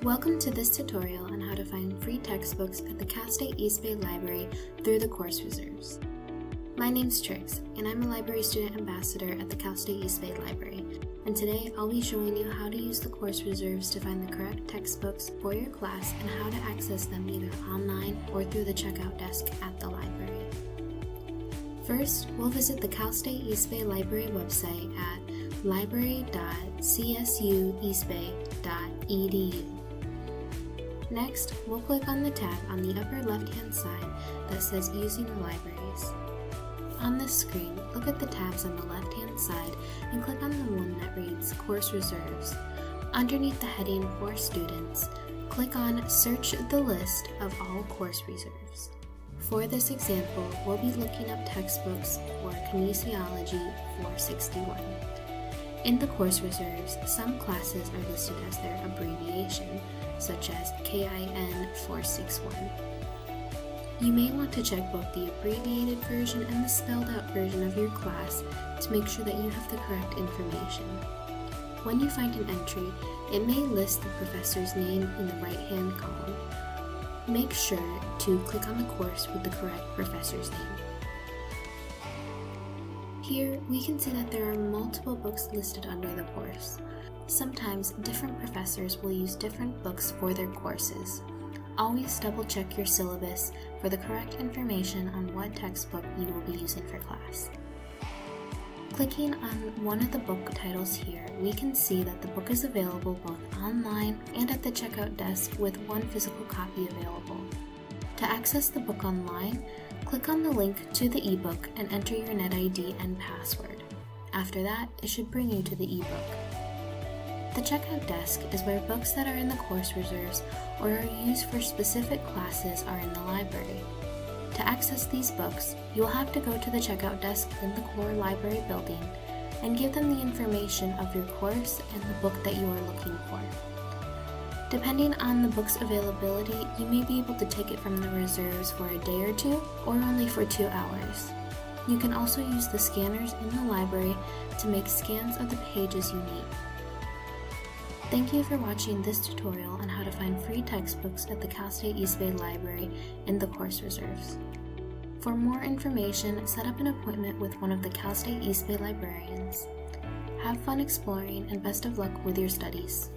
Welcome to this tutorial on how to find free textbooks at the Cal State East Bay Library through the course reserves. My name's Trix, and I'm a Library Student Ambassador at the Cal State East Bay Library, and today I'll be showing you how to use the course reserves to find the correct textbooks for your class and how to access them either online or through the checkout desk at the library. First, we'll visit the Cal State East Bay Library website at library.csueastbay.edu. Next, we'll click on the tab on the upper left-hand side that says Using the Libraries. On this screen, look at the tabs on the left-hand side and click on the one that reads Course Reserves. Underneath the heading for Students, click on Search the list of all course reserves. For this example, we'll be looking up textbooks for Kinesiology 461. In the course reserves, some classes are listed as their abbreviation, such as KIN 461. You may want to check both the abbreviated version and the spelled out version of your class to make sure that you have the correct information. When you find an entry, it may list the professor's name in the right-hand column. Make sure to click on the course with the correct professor's name. Here, we can see that there are multiple books listed under the course. Sometimes, different professors will use different books for their courses. Always double-check your syllabus for the correct information on what textbook you will be using for class. Clicking on one of the book titles here, we can see that the book is available both online and at the checkout desk with one physical copy available. To access the book online, click on the link to the ebook and enter your NetID and password. After that, it should bring you to the ebook. The checkout desk is where books that are in the course reserves or are used for specific classes are in the library. To access these books, you'll have to go to the checkout desk in the core library building and give them the information of your course and the book that you are looking for. Depending on the book's availability, you may be able to take it from the reserves for a day or two, or only for 2 hours. You can also use the scanners in the library to make scans of the pages you need. Thank you for watching this tutorial on how to find free textbooks at the Cal State East Bay Library in the course reserves. For more information, set up an appointment with one of the Cal State East Bay librarians. Have fun exploring and best of luck with your studies.